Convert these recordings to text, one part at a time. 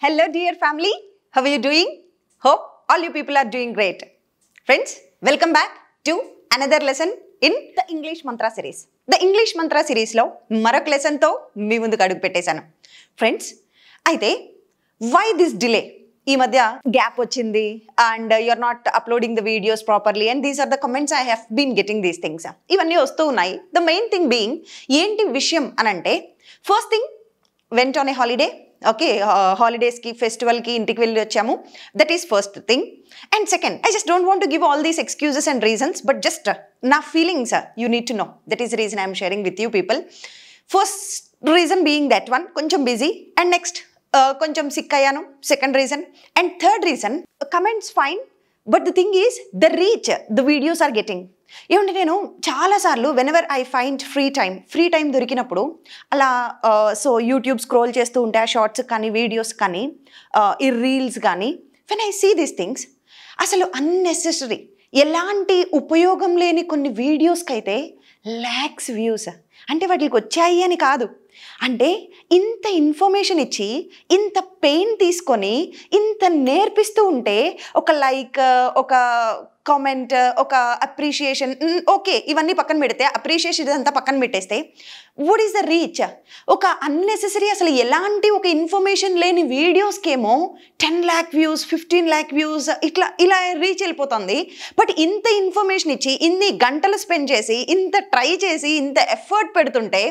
Hello dear family, how are you doing? Hope all you people are doing great. Friends, welcome back to another lesson in the English Mantra series. The English Mantra series లో మరొక lesson తో మీ ముందుకు అడుగు పెట్టేశాను. Friends, అయితే why this delay? ఈ మధ్య gap వచ్చింది and you're not uploading the videos properly and these are the comments I have been getting these things. ఇవన్నీ వస్తూ ఉన్నాయి. ద మెయిన్ థింగ్ బీయింగ్ ఏంటి విషయం అని అంటే, first thing went on a holiday. Okay, హాలిడేస్కి ఫెస్టివల్కి ఇంటికి వెళ్ళి వచ్చాము. That is first thing. And second, I just don't want to give all these excuses and reasons, but just నా feelings you need to know. That is the reason I'm sharing with you people. First reason being that one, కొంచెం busy. And next కొంచెం sick అయ్యాను, second reason. And third reason, comments fine, but the thing is the reach the videos are getting. ఏమంటే నేను చాలాసార్లు whenever I find free time దొరికినప్పుడు అలా so YouTube scroll చేస్తూ ఉంటే ఆ షార్ట్స్ కానీ వీడియోస్ కానీ ఈ రీల్స్ కానీ when I see these things, అసలు అన్నెసెసరీ ఎలాంటి ఉపయోగం లేని కొన్ని వీడియోస్కి అయితే ల్యాక్స్ వ్యూస్. అంటే వాటికి వచ్చాయి అని కాదు, అంటే ఇంత ఇన్ఫర్మేషన్ ఇచ్చి ఇంత పెయిన్ తీసుకొని ఇంత నేర్పిస్తూ ఉంటే ఒక లైక్, ఒక కామెంట్, ఒక అప్రిషియేషన్, ఓకే ఇవన్నీ పక్కన పెడితే అప్రిషియేషన్ ఇదంతా పక్కన పెట్టేస్తే వాట్ ఈస్ ద రీచ్? ఒక అన్నెసెసరీ అసలు ఎలాంటి ఒక ఇన్ఫర్మేషన్ లేని వీడియోస్కేమో 10 lakh వ్యూస్, 15 lakh వ్యూస్ ఇలా రీచ్ వెళ్ళిపోతుంది. బట్ ఇంత ఇన్ఫర్మేషన్ ఇచ్చి ఇన్ని గంటలు స్పెండ్ చేసి ఇంత ట్రై చేసి ఇంత ఎఫర్ట్ పెడుతుంటే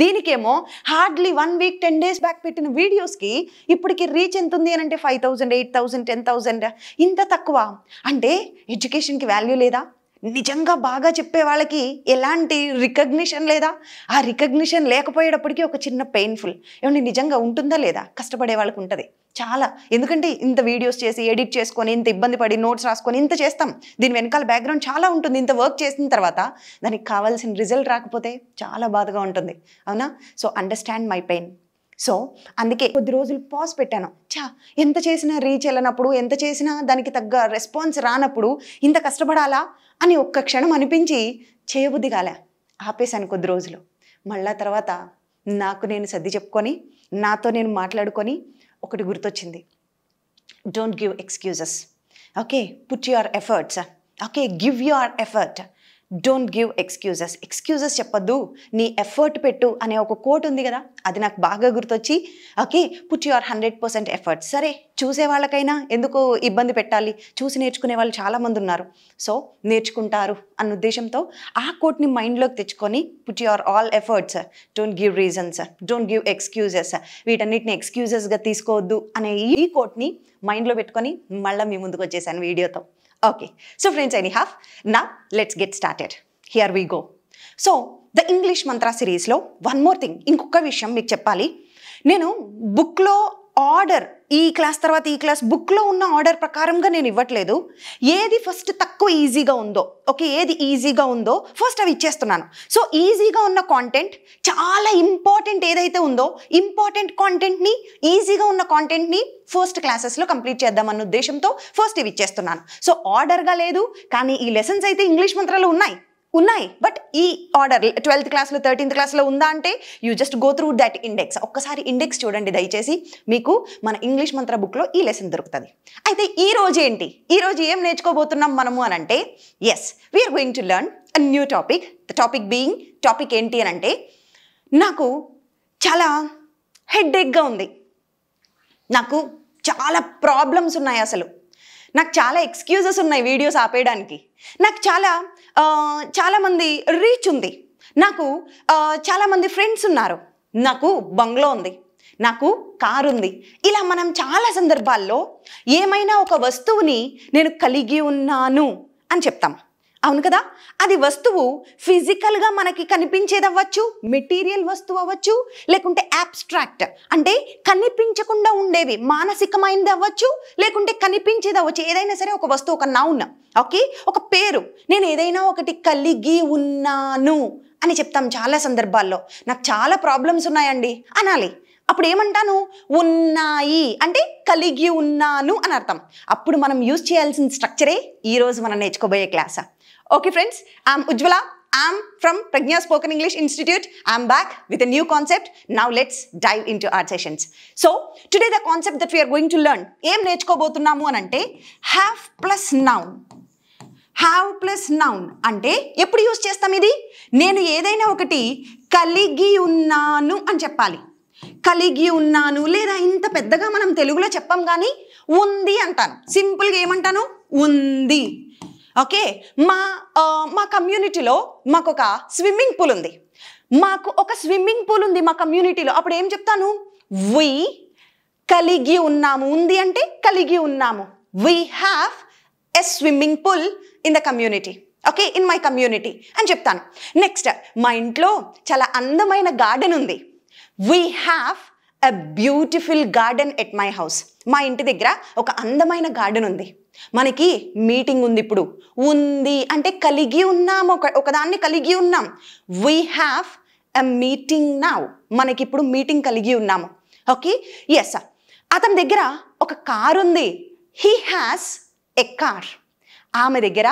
దీనికేమో హార్డ్లీ 1 week 10 days బ్యాక్ పెట్టిన వీడియోస్కి ఇప్పటికి రీచ్ ఎంత ఉంది అని అంటే 5,000, 8,000, 10,000. ఇంత తక్కువ అంటే ఎడ్యుకేషన్కి వాల్యూ లేదా? నిజంగా బాగా చెప్పే వాళ్ళకి ఎలాంటి రికగ్నిషన్ లేదా? ఆ రికగ్నిషన్ లేకపోయేటప్పటికీ ఒక చిన్న పెయిన్ఫుల్. ఏమంటే నిజంగా ఉంటుందా లేదా? కష్టపడే వాళ్ళకి ఉంటుంది చాలా. ఎందుకంటే ఇంత వీడియోస్ చేసి ఎడిట్ చేసుకొని ఇంత ఇబ్బంది పడి నోట్స్ రాసుకొని ఇంత చేస్తాం. దీని వెనకాల బ్యాక్గ్రౌండ్ చాలా ఉంటుంది. ఇంత వర్క్ చేసిన తర్వాత దానికి కావాల్సిన రిజల్ట్ రాకపోతే చాలా బాధగా ఉంటుంది, అవునా? So understand my pain. So అందుకే కొద్ది రోజులు పాజ్ పెట్టాను. ఎంత చేసినా రీచ్ వెళ్ళినప్పుడు, ఎంత చేసినా దానికి తగ్గ రెస్పాన్స్ రానప్పుడు ఇంత కష్టపడాలా అని ఒక్క క్షణం అనిపించి చేయబుద్ధి కాలే, ఆపేశాను కొద్ది రోజులు. మళ్ళా తర్వాత నాకు నేను సర్ది చెప్పుకొని నాతో నేను మాట్లాడుకొని ఒకటి గుర్తొచ్చింది, don't give excuses. Okay, put your efforts. Okay, give your effort, don't give excuses. Excuses చెప్పొద్దు, నీ ఎఫర్ట్ పెట్టు అనే ఒక కోట్ ఉంది కదా, అది నాకు బాగా గుర్తొచ్చి ఓకే పుట్ యువర్ 100% ఎఫర్ట్. సరే, చూసే వాళ్ళకైనా ఎందుకు ఇబ్బంది పెట్టాలి, చూసి నేర్చుకునే వాళ్ళు చాలామంది ఉన్నారు. సో నేర్చుకుంటారు అన్న ఉద్దేశంతో ఆ కోట్ని మైండ్లోకి తెచ్చుకొని put your all efforts, don't give reasons, don't give excuses, వీటన్నిటిని ఎక్స్క్యూజెస్గా తీసుకోవద్దు అనే ఈ కోట్ని మైండ్లో పెట్టుకొని మళ్ళీ మీ ముందుకు వచ్చేసాను వీడియోతో. Okay, so friends, anyhow, now let's get started. Here we go. So, the English Mantra series lo one more thing, ఇంకొక విషయం మీకు చెప్పాలి. నేను బుక్లో ఆర్డర్, ఈ క్లాస్ తర్వాత ఈ క్లాస్ బుక్లో ఉన్న ఆర్డర్ ప్రకారంగా నేను ఇవ్వట్లేదు. ఏది ఫస్ట్ తక్కువ ఈజీగా ఉందో, ఓకే ఏది ఈజీగా ఉందో ఫస్ట్ అవి ఇచ్చేస్తున్నాను. సో ఈజీగా ఉన్న కాంటెంట్, చాలా ఇంపార్టెంట్ ఏదైతే ఉందో ఇంపార్టెంట్ కాంటెంట్ని, ఈజీగా ఉన్న కాంటెంట్ని ఫస్ట్ క్లాసెస్లో కంప్లీట్ చేద్దామన్న ఉద్దేశంతో ఫస్ట్ ఇవి ఇచ్చేస్తున్నాను. సో ఆర్డర్గా లేదు, కానీ ఈ లెసన్స్ అయితే ఇంగ్లీష్ మంత్రాలు ఉన్నాయి, బట్ ఈ ఆర్డర్ 12th క్లాస్లో 13th క్లాస్లో ఉందా అంటే you just go through that index. ఒక్కసారి ఇండెక్స్ చూడండి దయచేసి, మీకు మన ఇంగ్లీష్ మంత్ర బుక్లో ఈ లెసన్ దొరుకుతుంది. అయితే ఈరోజు ఏంటి, ఈరోజు ఏం నేర్చుకోబోతున్నాం మనము అని అంటే, yes we're going to learn a new topic. The topic being, topic ఏంటి అని అంటే, నాకు చాలా హెడ్ఏక్గా ఉంది, నాకు చాలా ప్రాబ్లమ్స్ ఉన్నాయి, అసలు నాకు చాలా ఎక్స్క్యూజెస్ ఉన్నాయి వీడియోస్ ఆపేయడానికి, నాకు చాలామంది రీచ్ ఉంది, నాకు చాలామంది ఫ్రెండ్స్ ఉన్నారు, నాకు బంగ్లో ఉంది, నాకు కారు ఉంది. ఇలా మనం చాలా సందర్భాల్లో ఏమైనా ఒక వస్తువుని నేను కలిగి ఉన్నాను అని చెప్తాం, అవును కదా? అది వస్తువు ఫిజికల్గా మనకి కనిపించేది అవ్వచ్చు, మెటీరియల్ వస్తువు అవ్వచ్చు, లేకుంటే యాబ్స్ట్రాక్ట్ అంటే కనిపించకుండా ఉండేవి మానసికమైనది అవ్వచ్చు, లేకుంటే కనిపించేది అవ్వచ్చు. ఏదైనా సరే ఒక వస్తువు, ఒక నౌన్, ఓకే ఒక పేరు, నేను ఏదైనా ఒకటి కలిగి ఉన్నాను అని చెప్తాం చాలా సందర్భాల్లో. నాకు చాలా ప్రాబ్లమ్స్ ఉన్నాయండి అనాలి, అప్పుడు ఏమంటాను, ఉన్నాయి అంటే కలిగి ఉన్నాను అని అర్థం. అప్పుడు మనం యూజ్ చేయాల్సిన స్ట్రక్చరే ఈరోజు మనం నేర్చుకోబోయే class. Okay friends, I'm Ujwala, I'm from Pragya Spoken English Institute. I'm back with a new concept. Now let's dive into our sessions. So today the concept that we are going to learn, ఏం నేర్చుకోబోతున్నాము అని అంటే have plus noun. have plus noun అంటే ఎప్పుడు use చేస్తాం ఇది? నేను ఏదైనా ఒకటి కలిగి ఉన్నాను అని చెప్పాలి. కలిగి ఉన్నాను లేదా ఇంత పెద్దగా మనం తెలుగులో చెప్పం కానీ ఉంది అంటాను. సింపుల్గా ఏమంటాను? ఉంది. ఓకే, మా కమ్యూనిటీలో మాకు ఒక స్విమ్మింగ్ పూల్ ఉంది. మాకు ఒక స్విమ్మింగ్ పూల్ ఉంది మా కమ్యూనిటీలో. అప్పుడు ఏం చెప్తాను? వి కలిగి ఉన్నాము. ఉంది అంటే కలిగి ఉన్నాము. We have a swimming pool in the community. Okay, in my community అని చెప్తాను. నెక్స్ట్, మా ఇంట్లో చాలా అందమైన గార్డెన్ ఉంది. We have a beautiful garden at my house. మా ఇంటి దగ్గర ఒక అందమైన గార్డెన్ ఉంది. మనకి మీటింగ్ ఉంది ఇప్పుడు. ఉంది అంటే కలిగి ఉన్నాము, ఒకదాన్ని కలిగి ఉన్నాం. We have a meeting now. మనకి ఇప్పుడు మీటింగ్ కలిగి ఉన్నాము. Okay, yes. అతని దగ్గర ఒక కార్ ఉంది. He has a car. ఆమె దగ్గర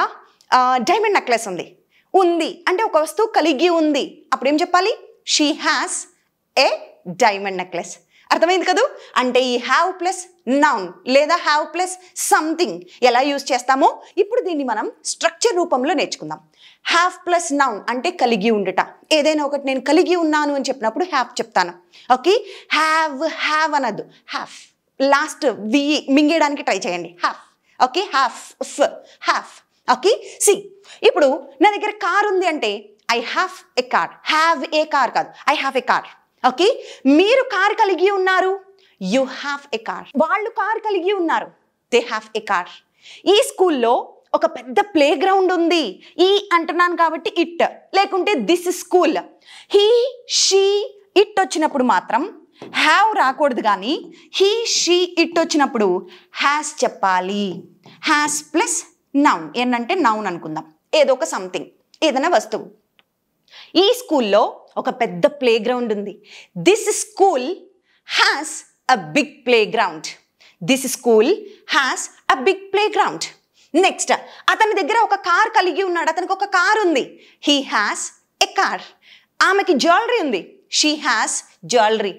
డైమండ్ నెక్లెస్ ఉంది. ఉంది అంటే ఒక వస్తువు కలిగి ఉంది. అప్పుడు ఏం చెప్పాలి? She has a diamond necklace. అర్థమైంది కదూ? అంటే ఈ హ్యావ్ ప్లస్ నౌన్ లేదా హ్యావ్ ప్లస్ సంథింగ్ ఎలా యూజ్ చేస్తామో ఇప్పుడు దీన్ని మనం స్ట్రక్చర్ రూపంలో నేర్చుకుందాం. హ్యావ్ ప్లస్ నౌన్ అంటే కలిగి ఉండుట. ఏదైనా ఒకటి నేను కలిగి ఉన్నాను అని చెప్పినప్పుడు హ్యావ్ చెప్తాను. ఓకే, హ్యావ్ అనద్దు. హ్యావ్ లాస్ట్ వి మింగేయడానికి ట్రై చేయండి. Have. Okay, have. Okay, see ఇప్పుడు నా దగ్గర కార్ ఉంది అంటే I have a car. Have a car కాదు, I have a car. Okay, మీరు కార్ కలిగి ఉన్నారు. You have a car. వాళ్ళు కార్ కలిగి ఉన్నారు. They have a car. ఈ స్కూల్లో ఒక పెద్ద ప్లే గ్రౌండ్ ఉంది. ఈ అంటున్నాను కాబట్టి ఇట్, లేకుంటే this school. He she it వచ్చినప్పుడు మాత్రం హ్యావ్ రాకూడదు, కానీ హీ షీ ఇట్ వచ్చినప్పుడు హ్యాస్ చెప్పాలి. Has plus noun. ఏంటంటే నౌన్ అనుకుందాం, ఏదో ఒక సంథింగ్, ఏదైనా వస్తువు. ఈ స్కూల్లో ఒక పెద్ద ప్లే గ్రౌండ్ ఉంది. This school has a big play ground. This school has a big play ground. Next, అతని దగ్గర ఒక కార్ కలిగి ఉన్నాడు. అతనికి ఒక కార్ ఉంది. He has a car. ఆమెకి జ్యువెలరీ ఉంది. She has jewellery.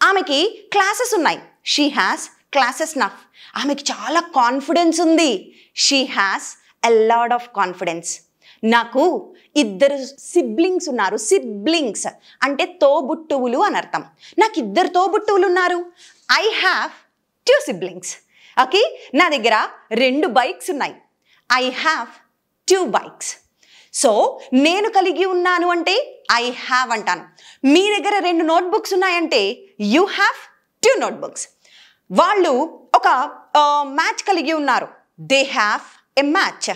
ఆమెకి క్లాసెస్ ఉన్నాయి. She has classes enough. ఆమెకి చాలా కాన్ఫిడెన్స్ ఉంది. She has a lot of confidence. నాకు ఇద్దరు సిబ్లింగ్స్ ఉన్నారు. సిబ్లింగ్స్ అంటే తోబుట్టువులు అని అర్థం. నాకు ఇద్దరు తోబుట్టువులు ఉన్నారు. I have 2 siblings. ఓకే, నా దగ్గర 2 బైక్స్ ఉన్నాయి. I have 2 bikes. సో నేను కలిగి ఉన్నాను అంటే ఐ హ్యావ్ అంటాను. మీ దగ్గర 2 నోట్బుక్స్ ఉన్నాయంటే యూ హ్యావ్ 2 నోట్బుక్స్. వాళ్ళు ఒక మ్యాచ్ కలిగి ఉన్నారు. They have a match.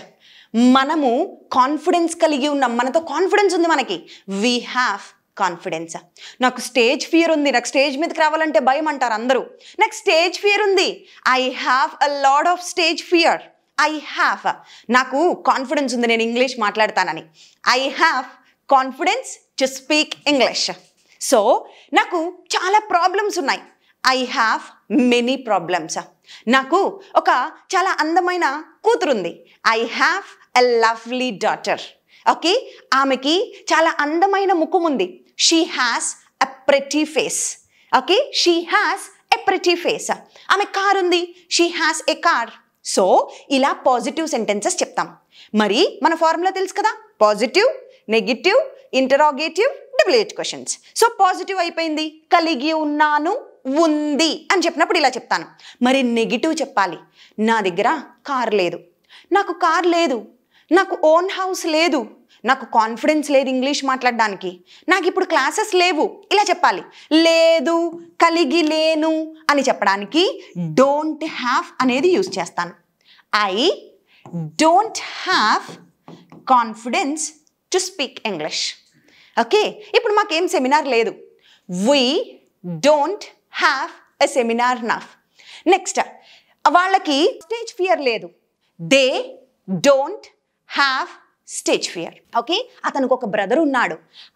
మనము కాన్ఫిడెన్స్ కలిగి ఉన్నాం. మనతో కాన్ఫిడెన్స్ ఉంది మనకి. We have confidence. నాకు స్టేజ్ ఫియర్ ఉంది. నాకు స్టేజ్ మీదకి రావాలంటే భయం అంటారు అందరూ. నాకు స్టేజ్ ఫియర్ ఉంది. I have a lot of stage fear. I have. నాకు కాన్ఫిడెన్స్ ఉంది నేను ఇంగ్లీష్ మాట్లాడతానని. I have confidence to speak English. So నాకు చాలా ప్రాబ్లమ్స్ ఉన్నాయి. I have many problems. నాకు ఒక చాలా అందమైన కూతురుంది. I have a lovely daughter. Okay, ఆమెకి చాలా అందమైన ముఖం ఉంది. She has a pretty face. Okay, she has a pretty face. ఆమె కార్ ఉంది. She has a car. So ఇలా పాజిటివ్ సెంటెన్సెస్ చెప్తాం. మరి మన ఫార్ములా తెలుసు కదా, positive, negative, interrogative, WH questions. So positive అయిపోయింది. కలిగి ఉన్నాను, ఉంది అని చెప్పినప్పుడు ఇలా చెప్తాను. మరి నెగిటివ్ చెప్పాలి. నా దగ్గర కార్ లేదు. నాకు కార్ లేదు. నాకు ఓన్ హౌస్ లేదు. నాకు కాన్ఫిడెన్స్ లేదు ఇంగ్లీష్ మాట్లాడడానికి. నాకు ఇప్పుడు క్లాసెస్ లేవు. ఇలా చెప్పాలి. లేదు, కలిగి లేను అని చెప్పడానికి డోంట్ హ్యావ్ అనేది యూజ్ చేస్తాను. I don't have confidence to speak English. Okay, ఇప్పుడు మాకేం సెమినార్ లేదు. We don't have a seminar enough. Next, వాళ్ళకి స్టేజ్ ఫియర్ లేదు. They don't have stage fear. Okay, అతనికి ఒక బ్రదర్ ఉన్నాడు.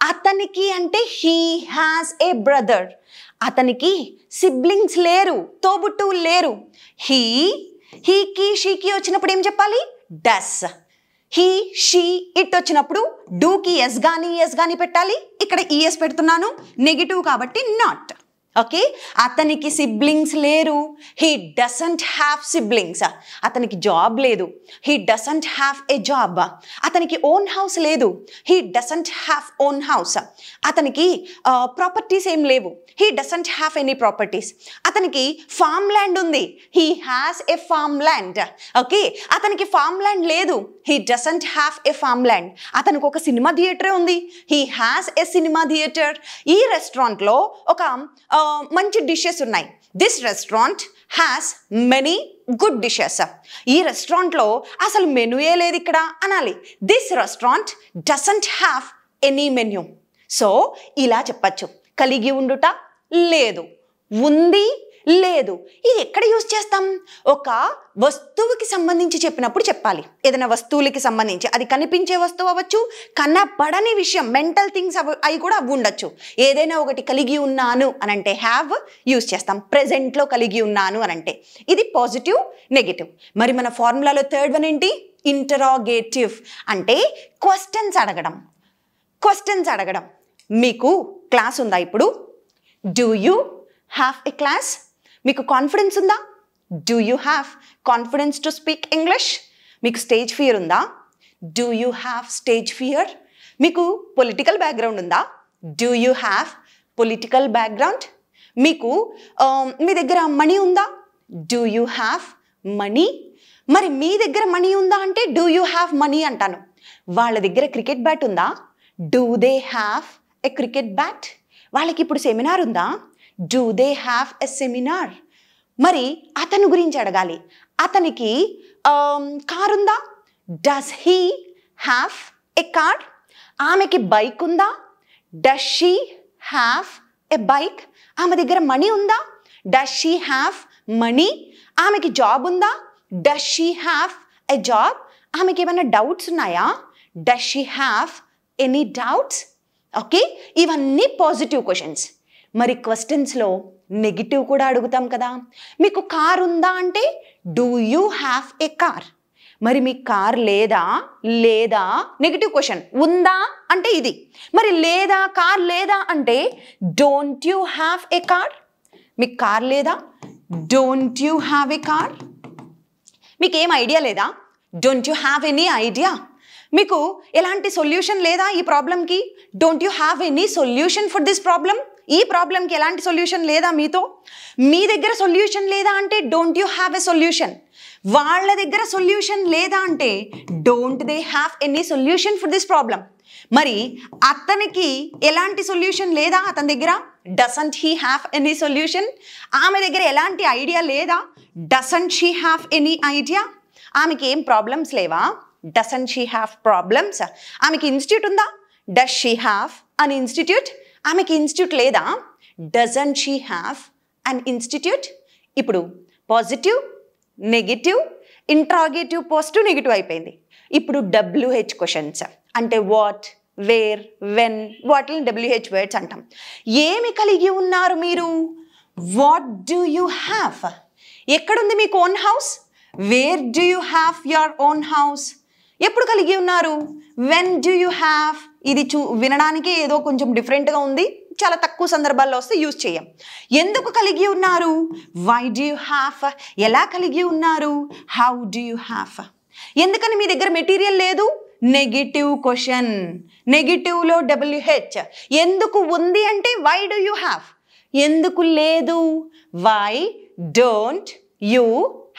అతనికి అంటే హీ హ్యాస్ ఏ బ్రదర్. అతనికి సిబ్లింగ్స్ లేరు, తోబుట్టువులు లేరు. హీకి షీకి వచ్చినప్పుడు ఏం చెప్పాలి? డస్. హీ షీ ఇట్ వచ్చినప్పుడు డూకి ఎస్ కానీ పెట్టాలి. ఇక్కడ ఈఎస్ పెడుతున్నాను, నెగిటివ్ కాబట్టి నాట్. ఓకే, అతనికి సిబ్లింగ్స్ లేరు. He doesn't have siblings. అతనికి జాబ్ లేదు. He doesn't have a job. అతనికి ఓన్ హౌస్ లేదు. He doesn't have own house. అతనికి ప్రాపర్టీస్ ఏం లేవు. He doesn't have any properties. అతనికి ఫామ్ ల్యాండ్ ఉంది. He has a farm land. Okay, అతనికి ఫామ్ ల్యాండ్ లేదు. He doesn't have a farm land. అతనికి ఒక సినిమా థియేటరే ఉంది. He has a cinema theatre. ఈ రెస్టారెంట్లో ఒక మంచి డిషెస్ ఉన్నాయి. This restaurant has many good dishes. ఈ రెస్టారెంట్లో అసలు మెనూయే లేదు ఇక్కడ అనాలి. This restaurant doesn't have any menu. So ఇలా చెప్పచ్చు. కలిగి ఉండుట లేదు, ఉంది లేదు. ఇది ఎక్కడ యూజ్ చేస్తాం? ఒక వస్తువుకి సంబంధించి చెప్పినప్పుడు చెప్పాలి. ఏదైనా వస్తువులకి సంబంధించి, అది కనిపించే వస్తువు అవ్వచ్చు, కనపడని విషయం, మెంటల్ థింగ్స్ అవి కూడా ఉండొచ్చు. ఏదైనా ఒకటి కలిగి ఉన్నాను అని అంటే హ్యావ్ యూజ్ చేస్తాం. ప్రెజెంట్లో కలిగి ఉన్నాను అని అంటే ఇది పాజిటివ్, నెగిటివ్. మరి మన ఫార్ములాలో థర్డ్ వన్ ఏంటి? ఇంటరాగేటివ్ అంటే క్వశ్చన్స్ అడగడం. క్వశ్చన్స్ అడగడం. మీకు క్లాస్ ఉందా ఇప్పుడు? Do you have a class? మీకు కాన్ఫిడెన్స్ ఉందా? Do you have confidence to speak English? మీకు స్టేజ్ ఫియర్ ఉందా? Do you have stage fear? మీకు పొలిటికల్ బ్యాక్గ్రౌండ్ ఉందా? Do you have political background? మీకు మీ దగ్గర మనీ ఉందా? Do you have money? మరి మీ దగ్గర మనీ ఉందా అంటే డూ యూ హ్యావ్ మనీ అంటాను. వాళ్ళ దగ్గర క్రికెట్ బ్యాట్ ఉందా? Do they have a cricket bat? వాళ్ళకి ఇప్పుడు సెమినార్ ఉందా? Do they have a seminar? మరి అతని గురించి అడగాలి. అతనికి కార్ ఉందా? Does he have a car? ఆమెకి బైక్ ఉందా? Does she have a bike? ఆమె దగ్గర మనీ ఉందా? Does she have money? ఆమెకి జాబ్ ఉందా? Does she have a job? ఆమెకి ఏమైనా డౌట్స్ ఉన్నాయా? Does she have any doubts? Okay, ఇవన్నీ పాజిటివ్ క్వశ్చన్స్. మరి క్వశ్చన్స్లో నెగిటివ్ కూడా అడుగుతాం కదా. మీకు కార్ ఉందా అంటే do you have a car? మరి మీకు కార్ లేదా? లేదా నెగిటివ్ క్వశ్చన్. ఉందా అంటే ఇది. మరి లేదా, కార్ లేదా అంటే don't you have a car? మీకు కార్ లేదా? Don't you have a car? మీకు ఏం ఐడియా లేదా? Don't you have any idea? మీకు ఎలాంటి సొల్యూషన్ లేదా ఈ ప్రాబ్లంకి? Don't you have any solution for this problem? ఈ ప్రాబ్లంకి ఎలాంటి సొల్యూషన్ లేదా మీతో? మీ దగ్గర సొల్యూషన్ లేదా అంటే don't you have a solution. వాళ్ళ దగ్గర సొల్యూషన్ లేదా అంటే don't they have any solution for this problem. మరి అతనికి ఎలాంటి సొల్యూషన్ లేదా అతని దగ్గర? Doesn't he have any solution. ఆమె దగ్గర ఎలాంటి ఐడియా లేదా? Doesn't she have any idea. ఆమెకి ఏం ప్రాబ్లమ్స్ లేవా? Doesn't she have problems. ఆమెకి ఇన్స్టిట్యూట్ ఉందా? Does she have an institute? ఆమెకి ఇన్స్టిట్యూట్ లేదా? Doesn't she have an institute. ఇప్పుడు positive, negative, interrogative, positive, negative అయిపోయింది. ఇప్పుడు WH క్వశ్చన్స్ అంటే వాట్, వేర్, వెన్, వాటిని WH వర్డ్స్ అంటాం. ఏమి కలిగి ఉన్నారు మీరు? What do you have? ఎక్కడుంది మీకు own house? Wear do you have your own house? ఎప్పుడు కలిగి ఉన్నారు? When do you have? ఇది వినడానికి ఏదో కొంచెం డిఫరెంట్గా ఉంది. చాలా తక్కువ సందర్భాల్లో వస్తే యూజ్ చేయం. ఎందుకు కలిగి ఉన్నారు? Why do you have? ఎలా కలిగి ఉన్నారు? How do you have? ఎందుకని మీ దగ్గర మెటీరియల్ లేదు? Negative question. నెగిటివ్లో WH. ఎందుకు ఉంది అంటే వై డూ యూ హ్యావ్. ఎందుకు లేదు? Why don't you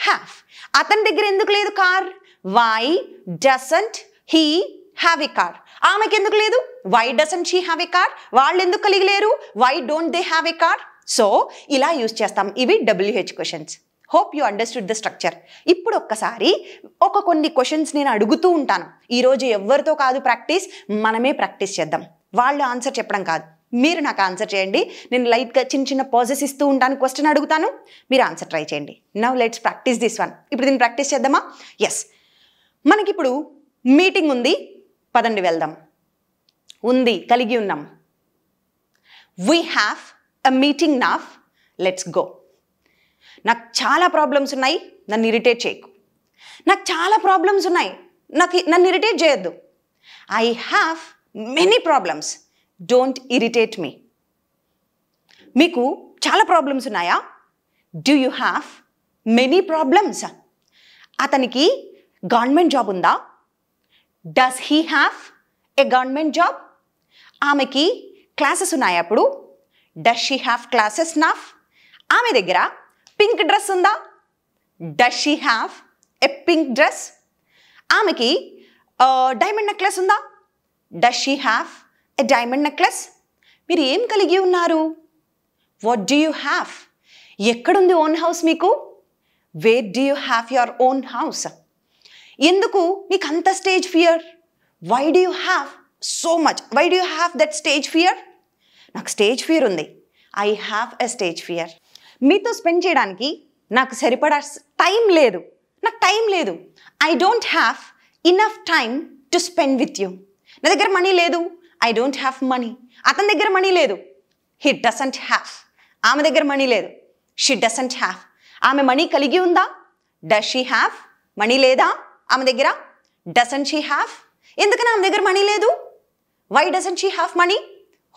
have. అతని దగ్గర ఎందుకు లేదు car? Why doesn't he have a car. ఆమెకి ఎందుకు లేదు? Why doesn't she have a car. వాళ్ళు ఎందుకు కలిగి లేరు? Why don't they have a car. So ఇలా యూజ్ చేస్తాం. ఇవి WH questions. Hope you understood the structure. ఇప్పుడు ఒక్కసారి కొన్ని క్వశ్చన్స్ నేను అడుగుతూ ఉంటాను. ఈరోజు ఎవరితో కాదు ప్రాక్టీస్, మనమే ప్రాక్టీస్ చేద్దాం. వాళ్ళు ఆన్సర్ చెప్పడం కాదు, మీరు నాకు ఆన్సర్ చేయండి. నేను లైట్గా చిన్న చిన్న పాజెస్ ఇస్తూ ఉంటాను, క్వశ్చన్ అడుగుతాను, మీరు ఆన్సర్ ట్రై చేయండి. Now let's practice this one. ఇప్పుడు దీన్ని ప్రాక్టీస్ చేద్దామా? ఎస్. మనకిప్పుడు మీటింగ్ ఉంది, పదండి వెళ్దాం. ఉంది, కలిగి ఉన్నాం. We have a meeting now, let's go. నాకు చాలా ప్రాబ్లమ్స్ ఉన్నాయి, నన్ను ఇరిటేట్ చేయకు. నాకు చాలా ప్రాబ్లమ్స్ ఉన్నాయి, నన్ను ఇరిటేట్ చేయొద్దు. I have many problems, don't irritate me. మీకు చాలా ప్రాబ్లమ్స్ ఉన్నాయా? Do you have many problems? అతనికి గవర్నమెంట్ జాబ్ ఉందా? Does he have a government job? ఆమెకి క్లాసెస్ ఉన్నాయా అప్పుడు? Does she have classes enough? ఆమె దగ్గర పింక్ డ్రెస్ ఉందా? Does she have a pink dress? ఆమెకి డైమండ్ నెక్లెస్ ఉందా? Does she have a diamond necklace? మీరు ఏం కలిగి ఉన్నారు? What do you have? ఎక్కడుంది ఓన్ హౌస్ మీకు? Where do you have your own house? ఎందుకు మీకు అంత stage fear? Why do you have so much? Why do you have that stage fear? నాకు స్టేజ్ ఫియర్ ఉంది. I have a stage fear. మీతో spend చేయడానికి నాకు సరిపడా టైం లేదు. నాకు టైం లేదు. I don't have enough time to spend with you. నా దగ్గర మనీ లేదు. I don't have money. అతని దగ్గర మనీ లేదు. He doesn't have. ఆమె దగ్గర మనీ లేదు. She doesn't have. ఆమె మనీ కలిగి ఉందా? Does she have? మనీ లేదా ఆమె దగ్గర? Doesn't she have? ఎందుకని ఆమె దగ్గర మనీ లేదు? Why doesn't she have money?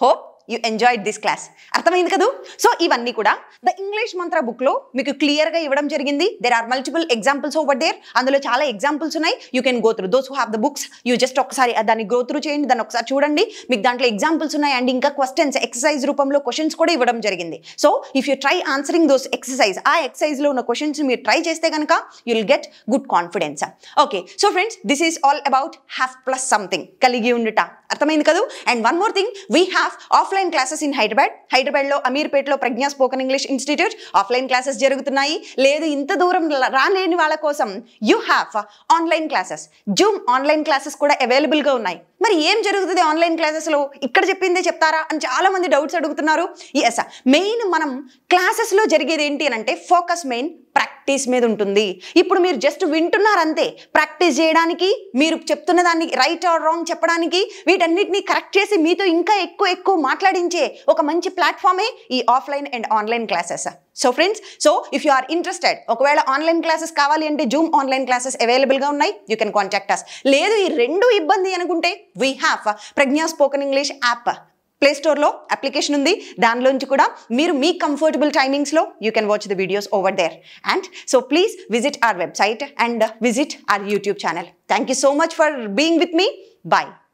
Hope you enjoyed this class. అర్థమైంది కదా? సో ఇవన్నీ కూడా ద ఇంగ్లీష్ మంత్ర బుక్లో మీకు క్లియర్గా ఇవ్వడం జరిగింది. There are multiple examples over there. అందులో చాలా ఎగ్జాంపుల్స్ ఉన్నాయి. You can go through those who have the books. You just ఒకసారి దాన్ని గో త్రూ చేయండి, దాన్ని ఒకసారి చూడండి. మీకు దాంట్లో ఎగ్జాంపుల్స్ ఉన్నాయి అండ్ ఇంకా క్వశ్చన్స్, ఎక్సర్సైజ్ రూపంలో క్వశ్చన్స్ కూడా ఇవ్వడం జరిగింది. So if you try answering those exercise, ఆ ఎక్సర్సైజ్లో ఉన్న క్వశ్చన్స్ మీరు ట్రై చేస్తే కనుక you will get good confidence. Okay, so friends, this is all about have plus something, కలిగి ఉండుట. అర్థమైంది కదా? And one more thing, we have offline classes in హైదరాబాద్లో అమీర్పేటలో Pragya spoken English institute offline classes జరుగుతున్నాయి. లేదు ఇంత దూరం రాలేని వాళ్ళ కోసం you have online classes, Zoom online classes కూడా అవైలబుల్గా ఉన్నాయి. మరి ఏం జరుగుతుంది ఆన్లైన్ క్లాసెస్లో? ఇక్కడ చెప్పిందే చెప్తారా అని చాలా మంది డౌట్స్ అడుగుతున్నారు. ఎస్, మెయిన్ మనం క్లాసెస్లో జరిగేది ఏంటి అని అంటే ఫోకస్ మెయిన్ ప్రాక్టీస్ మీద ఉంటుంది. ఇప్పుడు మీరు జస్ట్ వింటున్నారంతే. ప్రాక్టీస్ చేయడానికి, మీరు చెప్తున్న దాన్ని రైట్ ఆర్ రాంగ్ చెప్పడానికి, వీటన్నిటిని కరెక్ట్ చేసి మీతో ఇంకా ఎక్కువ మాట్లాడించే ఒక మంచి ప్లాట్ఫామే ఈ offline and online classes. So friends, so if you are interested, ఒకవేళ ఆన్లైన్ క్లాసెస్ కావాలి అంటే జూమ్ ఆన్లైన్ క్లాసెస్ అవైలబుల్గా ఉన్నాయి. You can contact us. లేదు ఈ రెండు ఇబ్బంది అనుకుంటే we have Pragya spoken English app. Play స్టోర్లో అప్లికేషన్ ఉంది. దానిలోంచి కూడా మీరు మీ కంఫర్టబుల్ టైమింగ్స్లో you can watch the videos over there. And so please visit our website and visit our YouTube channel. Thank you so much for being with me. Bye.